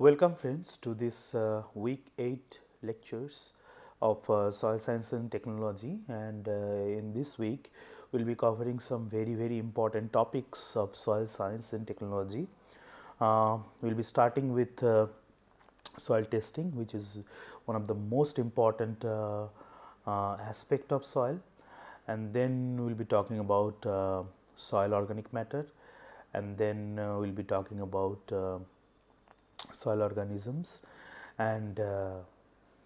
Welcome friends to this week 8 lectures of soil science and technology, and in this week we will be covering some very important topics of soil science and technology. We will be starting with soil testing, which is one of the most important aspect of soil, and then we will be talking about soil organic matter, and then we will be talking about soil organisms and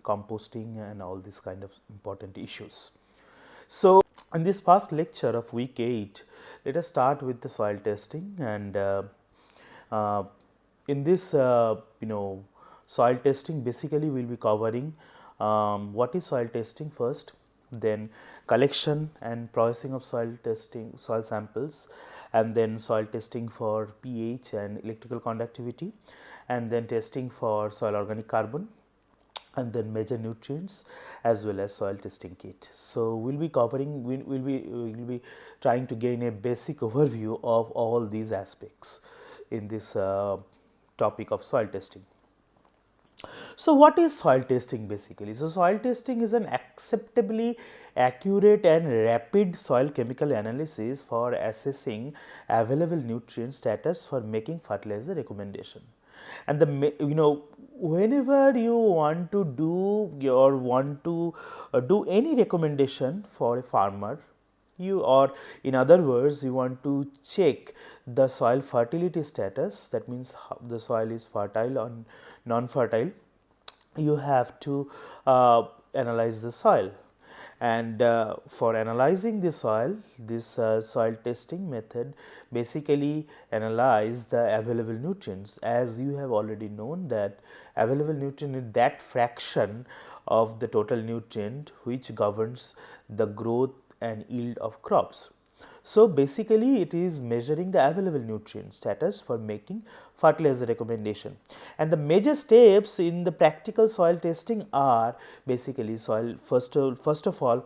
composting and all these kind of important issues. So, in this first lecture of week 8, let us start with the soil testing, and uh, in this soil testing, basically we will be covering what is soil testing first, then collection and processing of soil samples, and then soil testing for pH and electrical conductivity, and then testing for soil organic carbon, and then measure nutrients as well as soil testing kit. So, we will be covering, we will be trying to gain a basic overview of all these aspects in this topic of soil testing. So, what is soil testing basically? So, soil testing is an acceptably accurate and rapid soil chemical analysis for assessing available nutrient status for making fertilizer recommendation. And whenever you want to do any recommendation for a farmer, or in other words you want to check the soil fertility status, that means how the soil is fertile or non fertile, you have to analyze the soil. And for analyzing the soil, this soil testing method basically analyze the available nutrients. As you have already known that available nutrient is that fraction of the total nutrient which governs the growth and yield of crops. So, basically it is measuring the available nutrient status for making fertilizer recommendation, and the major steps in the practical soil testing are basically soil first of all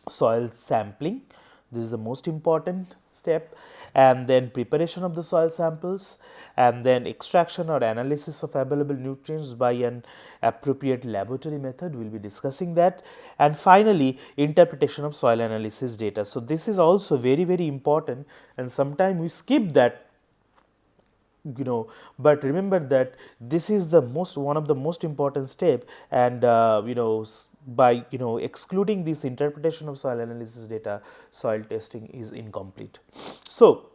soil sampling. This is the most important step, and then preparation of the soil samples, and then extraction or analysis of available nutrients by an appropriate laboratory method. We will be discussing that, and finally interpretation of soil analysis data. So, this is also very important, and sometimes we skip that, but remember that this is the one of the most important step, and by excluding this interpretation of soil analysis data, soil testing is incomplete. So,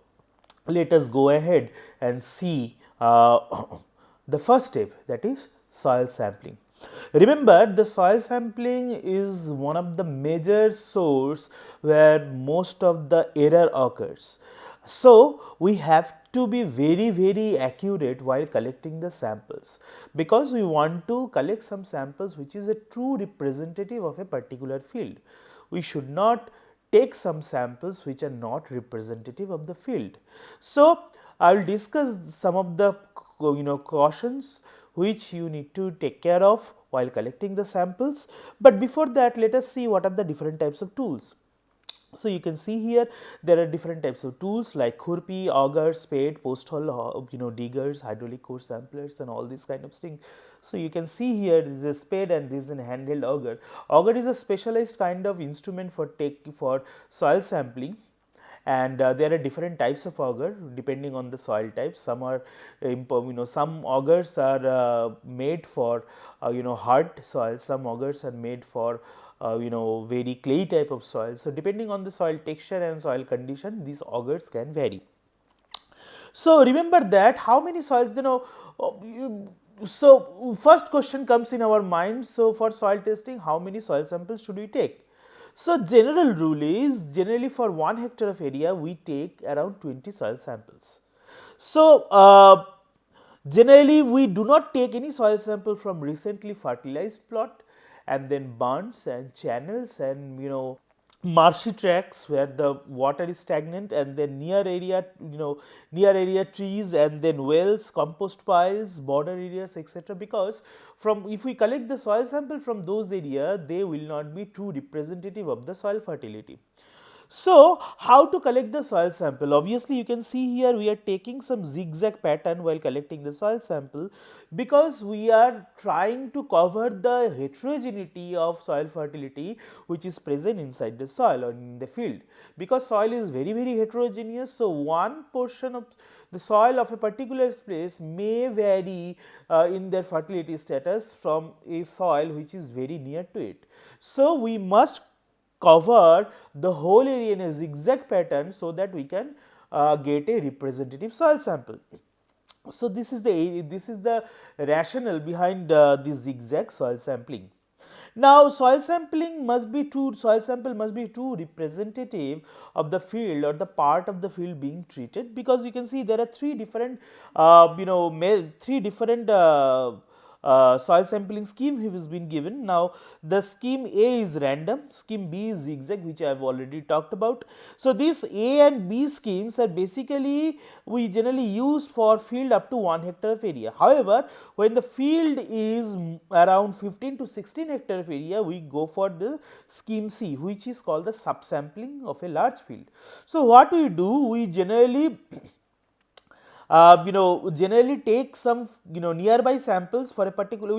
let us go ahead and see the first step, that is soil sampling. Remember, the soil sampling is one of the major source where most of the error occurs. So, we have to be very accurate while collecting the samples, because we want to collect some samples which is a true representative of a particular field. We should not take some samples which are not representative of the field. So, I will discuss some of the cautions which you need to take care of while collecting the samples, but before that let us see what are the different types of tools. So, you can see here there are different types of tools like khurpi, auger, spade, post hole, diggers, hydraulic core samplers, and all these kind of things. So, you can see here this is a spade and this is a handheld auger. Auger is a specialized kind of instrument for soil sampling, and there are different types of auger depending on the soil type. Some are some augers are made for hard soil, some augers are made for very clay type of soil. So, depending on the soil texture and soil condition, these augers can vary. So, remember that how many soils, so first question comes in our mind. So, for soil testing, how many soil samples should we take? So, general rule is generally for 1 hectare of area we take around 20 soil samples. So, generally we do not take any soil sample from recently fertilized plot, and then bunds and channels and marshy tracts where the water is stagnant, and then near area trees, and then wells, compost piles, border areas, etc. Because from if we collect the soil sample from those areas, they will not be true representative of the soil fertility. So, how to collect the soil sample? Obviously, you can see here we are taking some zigzag pattern while collecting the soil sample, because we are trying to cover the heterogeneity of soil fertility which is present inside the soil or in the field, because soil is very heterogeneous. So, one portion of the soil of a particular place may vary in their fertility status from a soil which is very near to it. So, we must cover the whole area in a zigzag pattern so that we can get a representative soil sample. So, this is the rationale behind the zigzag soil sampling. Now, soil sample must be true representative of the field or the part of the field being treated, because you can see there are three different soil sampling scheme has been given. Now, the scheme A is random, scheme B is zigzag, which I have already talked about. So, these A and B schemes are basically we generally use for field up to 1 hectare of area. However, when the field is around 15 to 16 hectare of area, we go for the scheme C, which is called the subsampling of a large field. So, what we do, we generally generally take some nearby samples for a particular,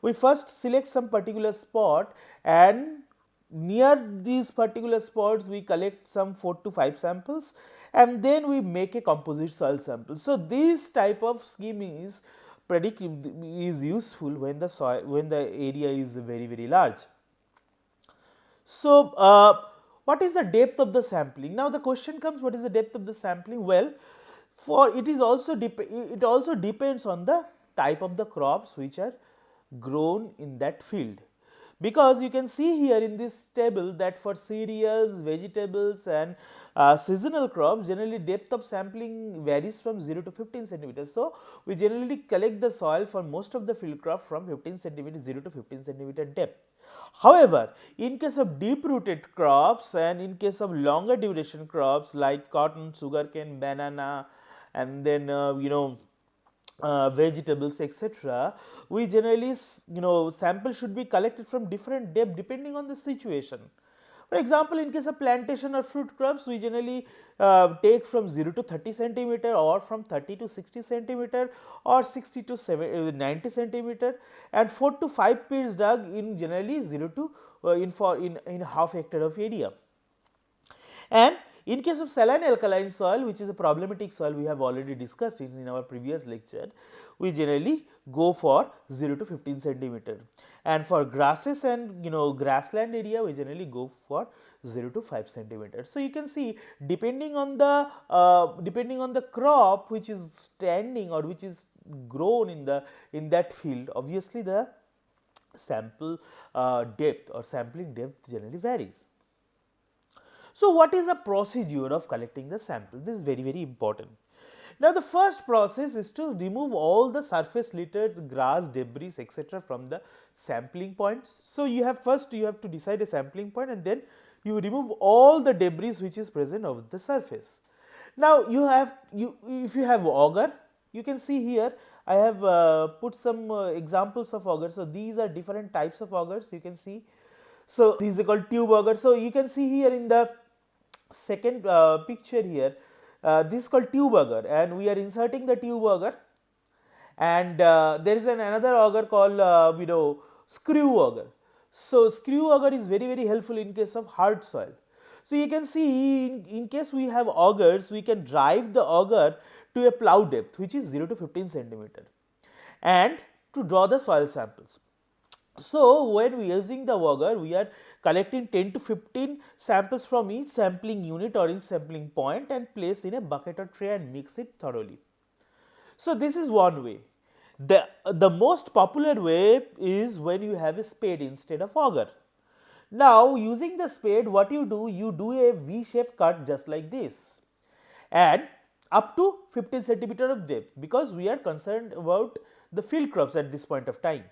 we first select some particular spot, and near these particular spots we collect some 4 to 5 samples, and then we make a composite soil sample. So, this type of scheme is useful when the area is very large. So, what is the depth of the sampling? Now, the question comes, what is the depth of the sampling? Well, for it also depends on the type of the crops which are grown in that field, because you can see here in this table that for cereals, vegetables and seasonal crops, generally depth of sampling varies from 0 to 15 centimeters. So, we generally collect the soil for most of the field crop from 15 centimeter 0 to 15 centimeter depth. However, in case of deep rooted crops and in case of longer duration crops like cotton, sugarcane, banana, and then vegetables, etc., we generally sample should be collected from different depth depending on the situation. For example, in case of plantation or fruit crops, we generally take from 0 to 30 centimeter or from 30 to 60 centimeter or 60 to 90 centimeter, and 4 to 5 pits dug in generally 0 to in half hectare of area. And in case of saline alkaline soil, which is a problematic soil, we have already discussed it in our previous lecture, we generally go for 0 to 15 centimeter, and for grasses and grassland area, we generally go for 0 to 5 centimeter. So, you can see depending on the crop which is standing or which is grown in that field, obviously the sample depth or sampling depth generally varies. So, what is the procedure of collecting the sample? This is very important. Now, the first process is to remove all the surface litters, grass, debris, etc. from the sampling points. So, you have to decide a sampling point, and then you remove all the debris which is present over the surface. Now, if you have auger, you can see here I have put some examples of augers. So, these are different types of augers, you can see. So, these are called tube auger. So, you can see here in the second picture here, this is called tube auger, and we are inserting the tube auger, and there is another auger called screw auger. So, screw auger is very helpful in case of hard soil. So, you can see in case we have augers, we can drive the auger to a plough depth which is 0 to 15 centimeter and to draw the soil samples. So, when we are using the auger, we are collecting 10 to 15 samples from each sampling unit or each sampling point and place in a bucket or tray and mix it thoroughly. So, this is one way. The most popular way is when you have a spade instead of auger. Now, using the spade, what you do a V-shaped cut just like this, and up to 15 centimeter of depth, because we are concerned about the field crops at this point of time.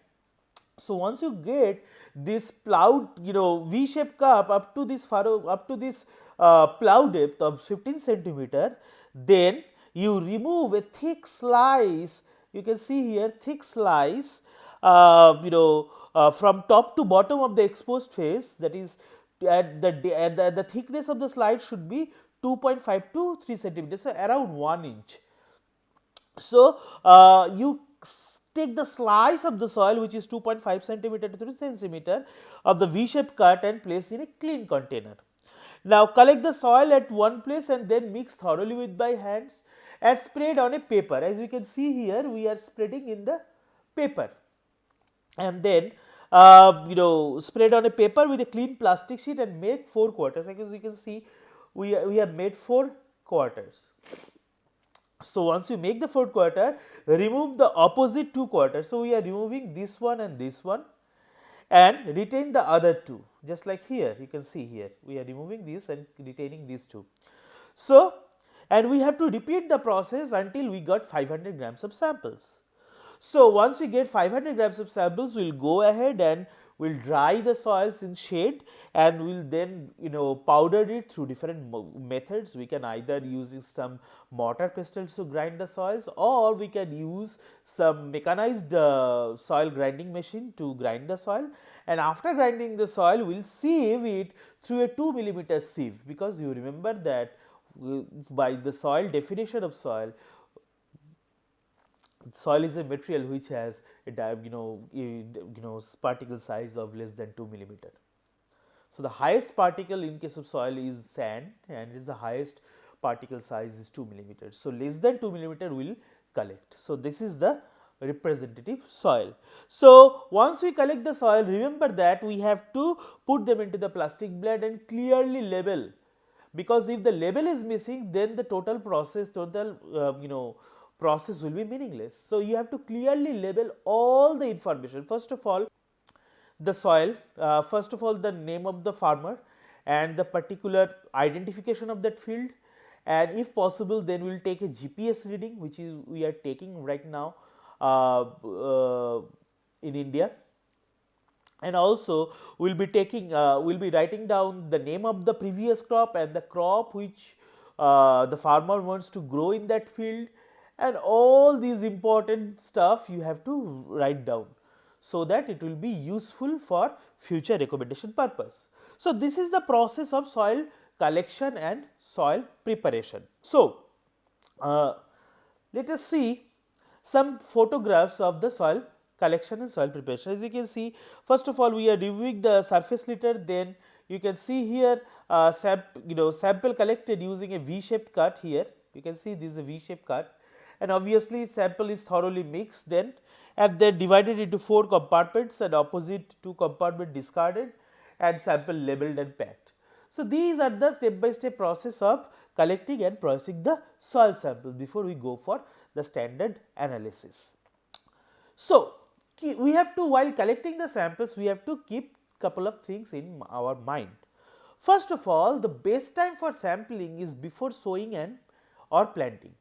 So, once you get this plowed V-shaped cup up to this plow depth of 15 centimeter, then you remove a thick slice, you can see here thick slice from top to bottom of the exposed face, that is the thickness of the slide should be 2.5 to 3 centimeters, so around 1 inch. So, you take the slice of the soil which is 2.5 centimeter to 3 centimeter of the V-shaped cut and place in a clean container. Now, collect the soil at one place and then mix thoroughly with by hands and spread on a paper. As you can see here, we are spreading in the paper, and then spread on a paper with a clean plastic sheet and make 4 quarters. As you can see, we have made 4 quarters. So, once you make the 4th quarter, remove the opposite 2 quarters. So, we are removing this one and this one and retain the other 2, just like here you can see here we are removing this and retaining these 2. So, and we have to repeat the process until we got 500 grams of samples. So, once we get 500 grams of samples, we will go ahead and we will dry the soils in shade and we will then powder it through different methods. We can either use some mortar pestles to grind the soils, or we can use some mechanized soil grinding machine to grind the soil, and after grinding the soil we will sieve it through a 2 millimeter sieve, because you remember that by the soil definition of soil is a material which has a particle size of less than 2 millimeter. So, the highest particle in case of soil is sand, and is the highest particle size is 2 millimeters. So, less than 2 millimeter will collect. So, this is the representative soil. So, once we collect the soil, remember that we have to put them into the plastic bag and clearly label, because if the label is missing, then the total process process will be meaningless. So, you have to clearly label all the information. First of all, the soil, first of all the name of the farmer and the particular identification of that field, and if possible then we will take a GPS reading, which is we are taking right now in India, and also we will be taking we will be writing down the name of the previous crop and the crop which the farmer wants to grow in that field, and all these important stuff you have to write down, so that it will be useful for future recommendation purpose. So, this is the process of soil collection and soil preparation. So, let us see some photographs of the soil collection and soil preparation. As you can see, first of all we are reviewing the surface litter, then you can see here sample collected using a V-shaped cut. Here you can see this is a V-shaped cut, and obviously sample is thoroughly mixed then, and then divided into 4 compartments and opposite 2 compartment discarded and sample labeled and packed. So, these are the step by step process of collecting and processing the soil samples before we go for the standard analysis. So, we have to, while collecting the samples, we have to keep couple of things in our mind. First of all, the best time for sampling is before sowing and or planting.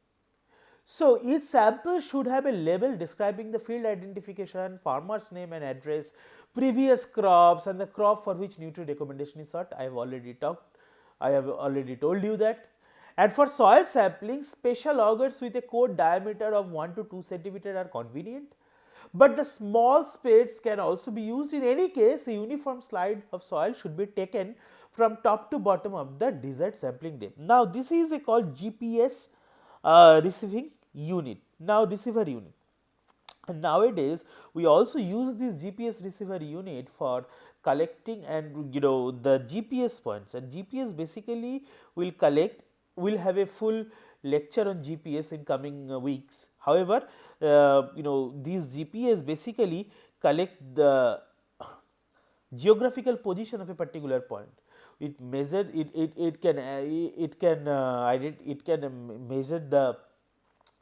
So, each sample should have a label describing the field identification, farmer's name and address, previous crops and the crop for which nutrient recommendation is sought. I have already told you that. And for soil sampling, special augers with a core diameter of 1 to 2 centimeter are convenient, but the small spades can also be used. In any case, a uniform slide of soil should be taken from top to bottom of the desired sampling depth. Now, this is called GPS receiving unit, now receiver unit. And nowadays we also use this GPS receiver unit for collecting and the GPS points, and GPS basically will collect, will have a full lecture on GPS in coming weeks. However, these GPS basically collect the geographical position of a particular point. It measures it can measure the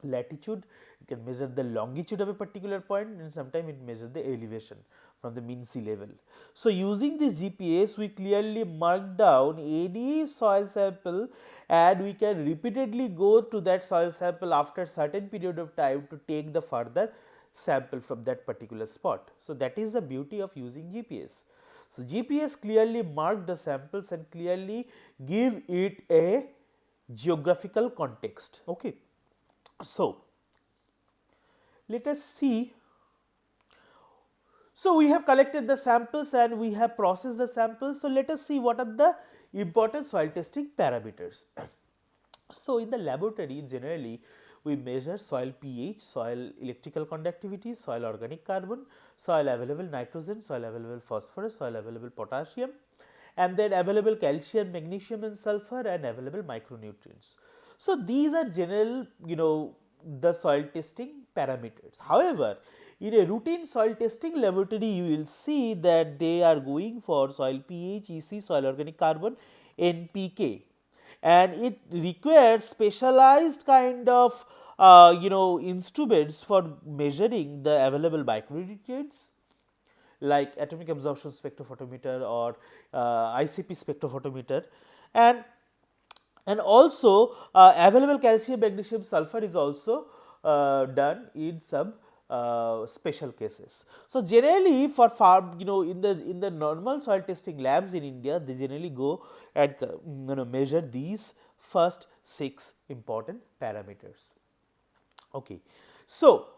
latitude, it can measure the longitude of a particular point, and sometimes it measures the elevation from the mean sea level. So, using this GPS we clearly mark down any soil sample, and we can repeatedly go to that soil sample after certain period of time to take the further sample from that particular spot. So, that is the beauty of using GPS. So, GPS clearly mark the samples and clearly give it a geographical context. Okay. So, let us see. So, we have collected the samples and we have processed the samples. So, let us see what are the important soil testing parameters. So, in the laboratory generally we measure soil pH, soil electrical conductivity, soil organic carbon, soil available nitrogen, soil available phosphorus, soil available potassium, and then available calcium, magnesium and sulfur, and available micronutrients. So, these are general the soil testing parameters. However, in a routine soil testing laboratory you will see that they are going for soil pH, EC, soil organic carbon, NPK, and it requires specialized kind of instruments for measuring the available micronutrients like atomic absorption spectrophotometer or ICP spectrophotometer, and also available calcium, magnesium, sulfur is also done in some special cases. So, generally for farm in the normal soil testing labs in India, they generally go and measure these first 6 important parameters. Okay. So,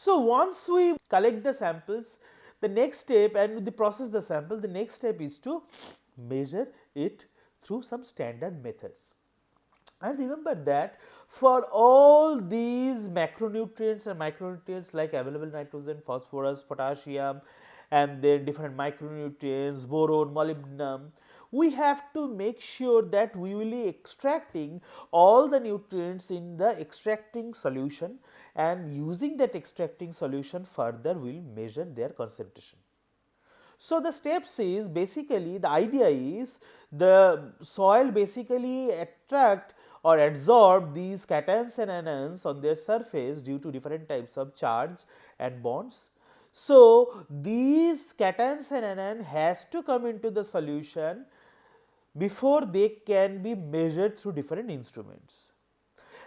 once we collect the samples, the next step, and we process the sample, the next step is to measure it through some standard methods. And remember that for all these macronutrients and micronutrients like available nitrogen, phosphorus, potassium, and then different micronutrients, boron, molybdenum, we have to make sure that we will be extracting all the nutrients in the extracting solution, and using that extracting solution further we will measure their concentration. So, the steps is basically the idea is the soil basically attract or absorb these cations and anions on their surface due to different types of charge and bonds. So, these cations and anion has to come into the solution before they can be measured through different instruments.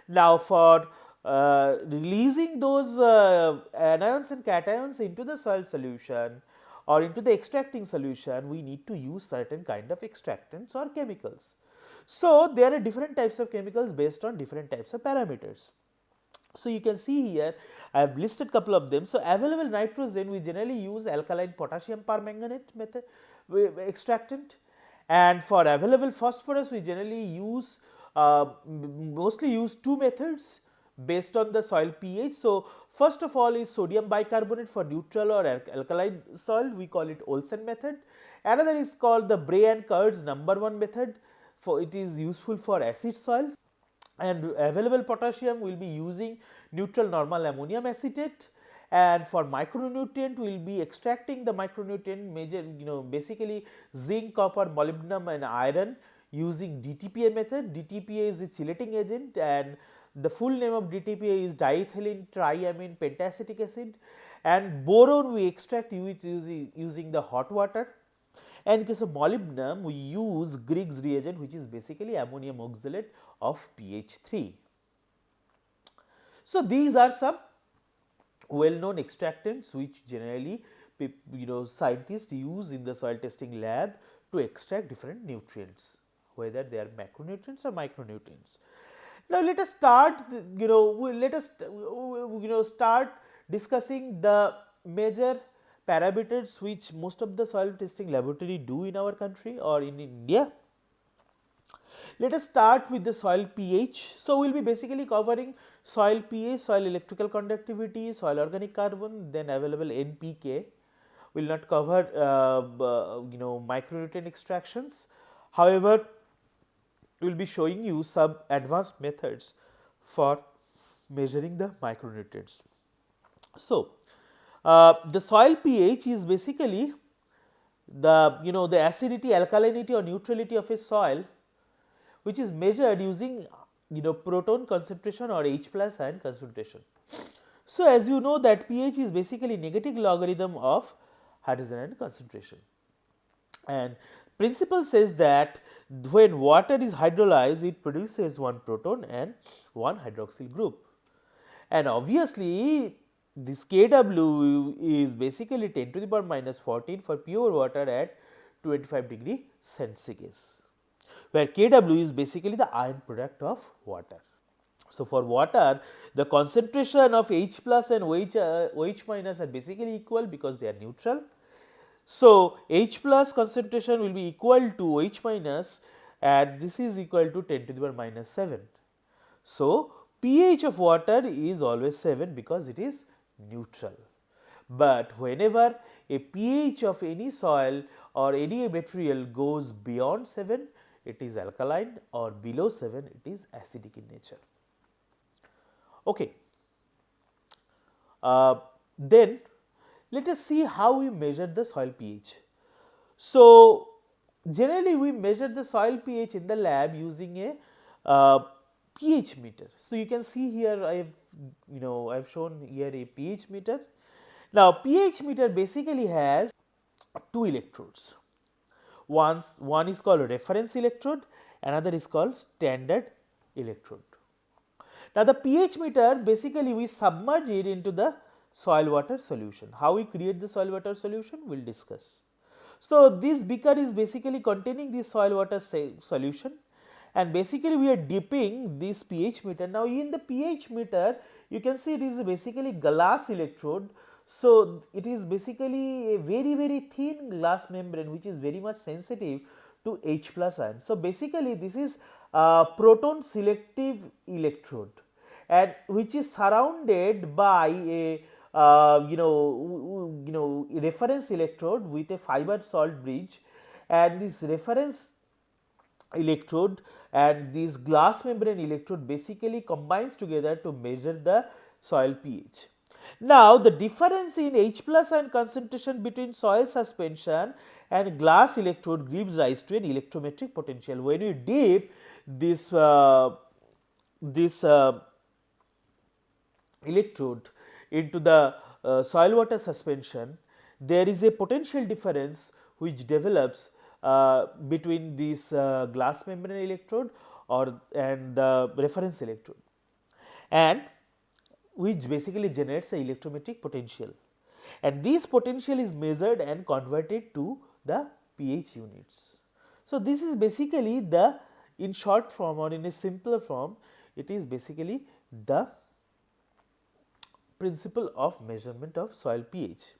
Now, for releasing those anions and cations into the soil solution or into the extracting solution, we need to use certain kind of extractants or chemicals. So, there are different types of chemicals based on different types of parameters. So, you can see here I have listed couple of them. So, available nitrogen we generally use alkaline potassium permanganate method extractant, and for available phosphorus we generally use mostly use 2 methods based on the soil pH. So, first of all is sodium bicarbonate for neutral or alkaline soil, we call it Olsen method. Another is called the Bray and Kurtz number 1 method, for it is useful for acid soils, and available potassium we will be using neutral normal ammonium acetate, and for micronutrient we will be extracting the micronutrient major basically zinc, copper, molybdenum and iron using DTPA method. DTPA is a chelating agent, and the full name of DTPA is diethylene triamine pentacetic acid, and boron we extract using the hot water. And in case of molybdenum we use Griggs reagent, which is basically ammonium oxalate of pH 3. So, these are some well known extractants which generally scientists use in the soil testing lab to extract different nutrients, whether they are macronutrients or micronutrients. Now, let us start start discussing the major parameters which most of the soil testing laboratory do in our country or in India. Let us start with the soil pH. So, we will be basically covering soil pH, soil electrical conductivity, soil organic carbon, then available NPK. We will not cover micronutrient extractions. However, we will be showing you some advanced methods for measuring the micronutrients. So, the soil pH is basically the the acidity, alkalinity or neutrality of a soil, which is measured using proton concentration or H plus ion concentration. So, as you know that pH is basically negative logarithm of hydrogen ion concentration, and principle says that when water is hydrolyzed it produces 1 proton and 1 hydroxyl group, and obviously this Kw is basically 10 to the power minus 14 for pure water at 25° Celsius, where Kw is basically the ion product of water. So, for water, the concentration of H plus and OH minus are basically equal because they are neutral. So, H plus concentration will be equal to OH minus, and this is equal to 10 to the power minus 7. So, pH of water is always 7 because it is neutral. But whenever a pH of any soil or any material goes beyond 7, it is alkaline, or below 7, it is acidic in nature. Okay. Then let us see how we measure the soil pH. So, generally we measure the soil pH in the lab using a pH meter. So, you can see here I have shown here a pH meter. Now, pH meter basically has two electrodes. One is called reference electrode, another is called standard electrode. Now, the pH meter basically we submerge it into the soil water solution. How we create the soil water solution we will discuss. So, this beaker is basically containing this soil water solution, and basically we are dipping this pH meter. Now, in the pH meter you can see it is basically glass electrode. So, it is basically a very thin glass membrane which is very much sensitive to H plus ion. So, basically this is a proton selective electrode, and which is surrounded by a reference electrode with a fiber salt bridge, and this reference electrode and this glass membrane electrode basically combines together to measure the soil pH. Now, the difference in H plus ion concentration between soil suspension and glass electrode gives rise to an electrometric potential. When you dip this electrode into the soil water suspension, there is a potential difference which develops between this glass membrane electrode and the reference electrode, and which basically generates a electrometric potential, and this potential is measured and converted to the pH units. So, this is basically the, in short form or in a simpler form, it is basically the principle of measurement of soil pH.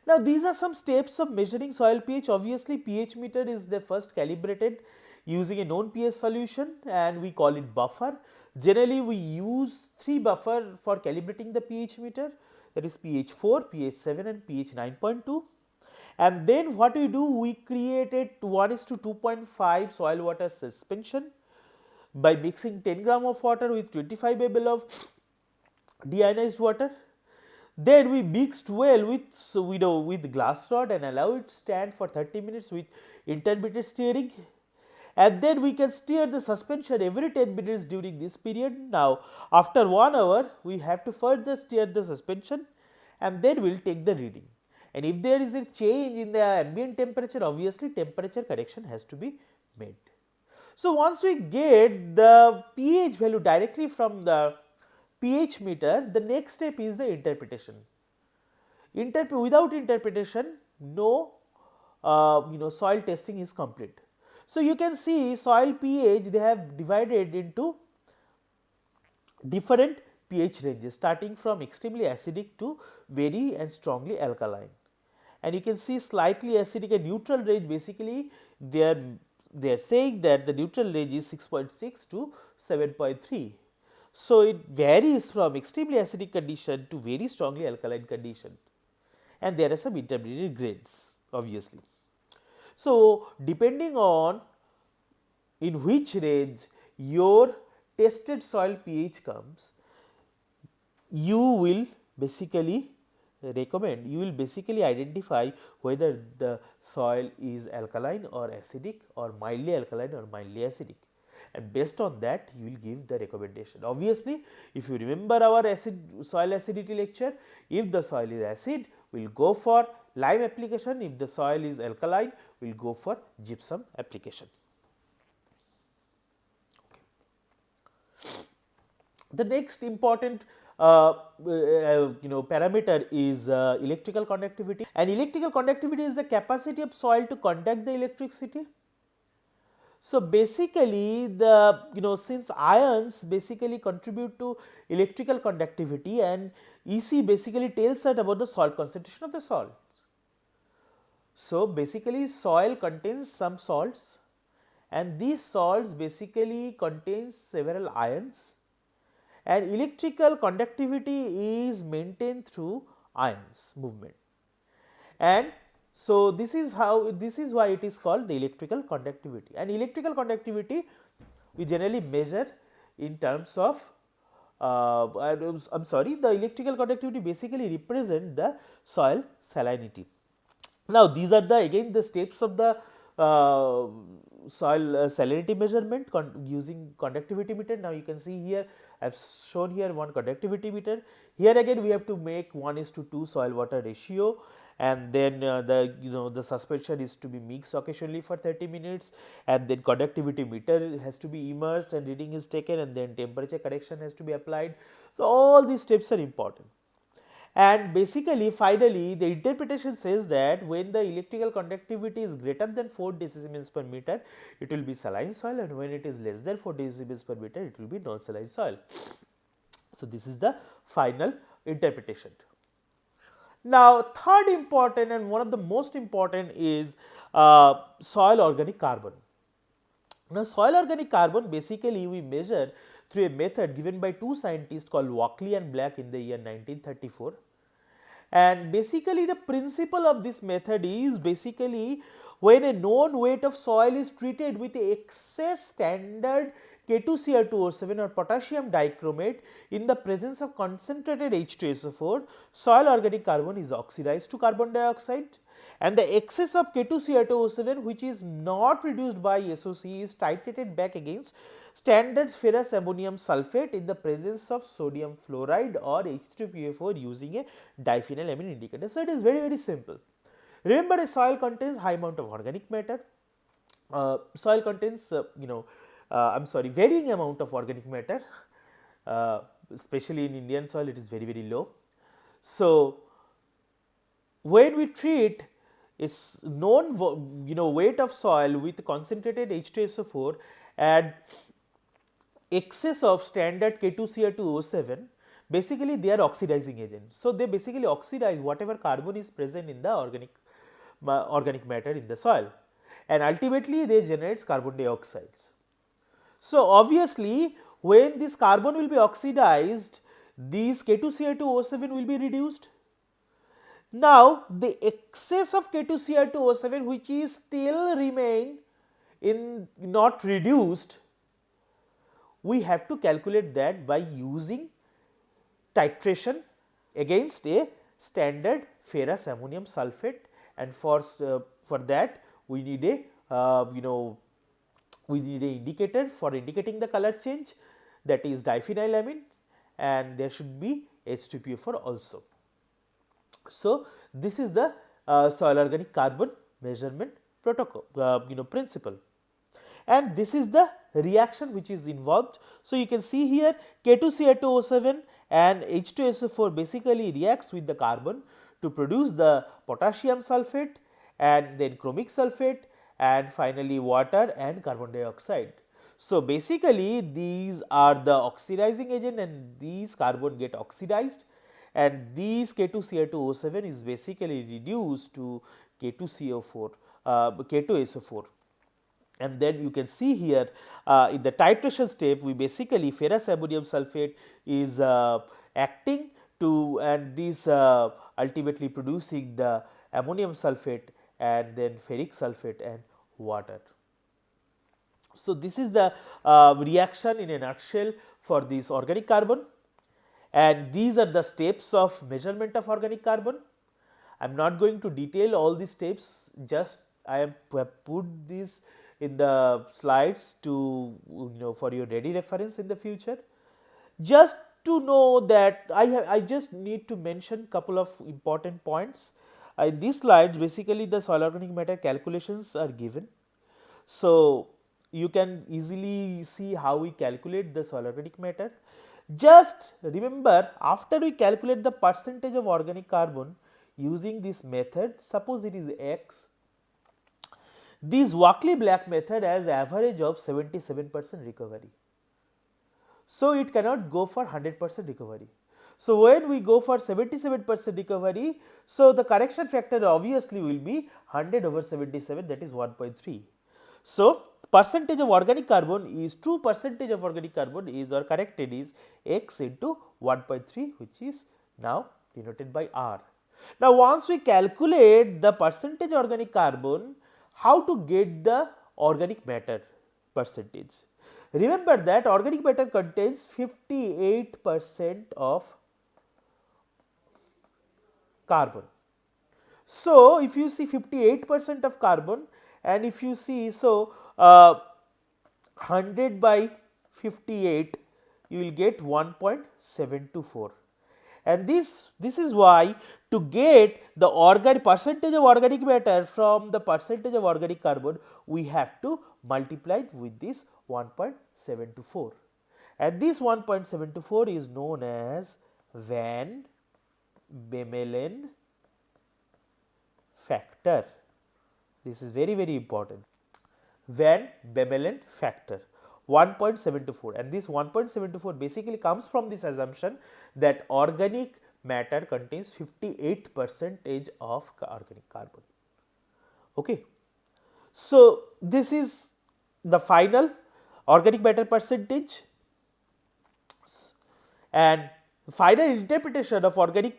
Now, these are some steps of measuring soil pH. Obviously, pH meter is the first calibrated using a known pH solution, and we call it buffer. Generally, we use 3 buffer for calibrating the pH meter, that is pH 4, pH 7 and pH 9.2. And then what we do, we created 1:2.5 soil water suspension by mixing 10 gram of water with 25 ml of deionized water. Then we mixed well with glass rod and allow it stand for 30 minutes with intermittent stirring, and then we can stir the suspension every 10 minutes during this period. Now, after 1 hour we have to further stir the suspension, and then we will take the reading, and if there is a change in the ambient temperature, obviously temperature correction has to be made. So, once we get the pH value directly from the pH meter, the next step is the interpretation. Without interpretation, no soil testing is complete. So, you can see soil pH, they have divided into different pH ranges starting from extremely acidic to very and strongly alkaline, and you can see slightly acidic and neutral range. Basically they are saying that the neutral range is 6.6 to 7.3. So, it varies from extremely acidic condition to very strongly alkaline condition, and there are some intermediate grades obviously. So, depending on in which range your tested soil pH comes, you will basically identify whether the soil is alkaline or acidic, or mildly alkaline or mildly acidic, and based on that you will give the recommendation. Obviously, if you remember our soil acidity lecture, if the soil is acid, we will go for lime application. If the soil is alkaline, we will go for gypsum application. Okay. The next important parameter is electrical conductivity, and electrical conductivity is the capacity of soil to conduct the electricity. So basically the since ions basically contribute to electrical conductivity, and EC basically tells us about the salt concentration of the salt. So basically soil contains some salts, and these salts basically contains several ions, and electrical conductivity is maintained through ions movement. And so this is why it is called the electrical conductivity. And electrical conductivity we generally measure in terms of I'm sorry, the electrical conductivity basically represent the soil salinity. Now these are the again the steps of the soil salinity measurement using conductivity meter. Now you can see here I have shown here one conductivity meter. Here again we have to make 1:2 soil water ratio, and then the the suspension is to be mixed occasionally for 30 minutes, and then conductivity meter has to be immersed and reading is taken, and then temperature correction has to be applied. So all these steps are important. And basically finally the interpretation says that when the electrical conductivity is greater than 4 decibels per meter, it will be saline soil, and when it is less than 4 decibels per meter, it will be non-saline soil. So this is the final interpretation. Now third important and one of the most important is soil organic carbon. Now soil organic carbon basically we measure through a method given by two scientists called Walkley and Black in the year 1934. And basically the principle of this method is basically when a known weight of soil is treated with excess standard K2Cr2O7 or potassium dichromate in the presence of concentrated H2SO4, soil organic carbon is oxidized to carbon dioxide, and the excess of K2Cr2O7 which is not reduced by SOC is titrated back against standard ferrous ammonium sulphate in the presence of sodium fluoride or H2PO4 using a diphenylamine indicator. So it is very simple. Remember, a soil contains high amount of organic matter. Soil contains varying amount of organic matter, especially in Indian soil it is very low. So when we treat is known weight of soil with concentrated H2SO4 and excess of standard K2Cr2O7, basically they are oxidizing agents. So they basically oxidize whatever carbon is present in the organic matter in the soil, and ultimately they generate carbon dioxides. So obviously when this carbon will be oxidized, these K2Cr2O7 will be reduced. Now the excess of K2Cr2O7 which is still remain in not reduced, we have to calculate that by using titration against a standard ferrous ammonium sulphate, and for that we need a we need an indicator for indicating the color change, that is diphenylamine, and there should be H2PO4 also. So this is the soil organic carbon measurement protocol principle, and this is the reaction which is involved. So you can see here K2Cr2O7 and H2SO4 basically reacts with the carbon to produce the potassium sulphate and then chromic sulphate and finally water and carbon dioxide. So basically these are the oxidizing agent, and these carbon get oxidized, and these K2Cr2O7 is basically reduced to K2SO4. And then you can see here in the titration step we basically ferrous ammonium sulphate is acting to, and this ultimately producing the ammonium sulphate and then ferric sulphate and water. So this is the reaction in a nutshell for this organic carbon, and these are the steps of measurement of organic carbon. I am not going to detail all these steps, just I have put this in the slides to for your ready reference in the future. Just to know that I just need to mention couple of important points. In these slides basically the soil organic matter calculations are given. So you can easily see how we calculate the soil organic matter. Just remember, after we calculate the percentage of organic carbon using this method, suppose it is X, This Walkley-Black method has average of 77% recovery. So, it cannot go for 100% recovery. So, when we go for 77% recovery, so the correction factor obviously will be 100 over 77, that is 1.3. So, percentage of organic carbon is, true percentage of organic carbon is, or corrected is, x into 1.3, which is now denoted by R. Now, once we calculate the percentage organic carbon, how to get the organic matter percentage? Remember that organic matter contains 58% of carbon. So, if you see 58% of carbon, and if you see, so 100 by 58, you will get 1.724, and this is why to get the organic percentage of organic matter from the percentage of organic carbon, we have to multiply it with this 1.724, and this 1.724 is known as Van Bemmelen factor. This is very, very important. Van Bemmelen factor 1.724, and this 1.724 basically comes from this assumption that organic matter contains 58% of organic carbon. Okay. So, this is the final organic matter percentage, and final interpretation of organic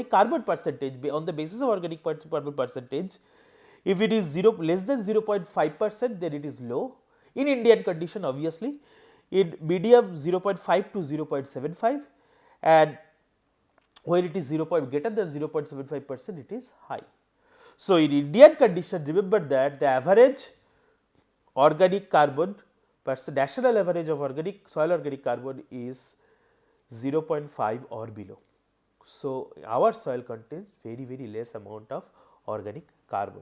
carbon percentage on the basis of organic carbon percentage. If it is less than 0.5%, then it is low in Indian condition obviously, in medium 0.5 to 0.75, and when it is greater than 0.75%, it is high. So, in Indian condition, remember that the average organic carbon national average of soil organic carbon is 0.5 or below. So, our soil contains very, very less amount of organic carbon.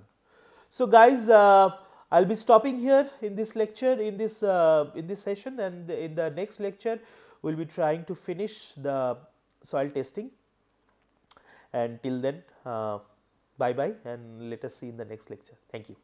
So, guys, I will be stopping here in this lecture, in this session, and in the next lecture we will be trying to finish the soil testing. And till then, bye bye, and let us see in the next lecture. Thank you.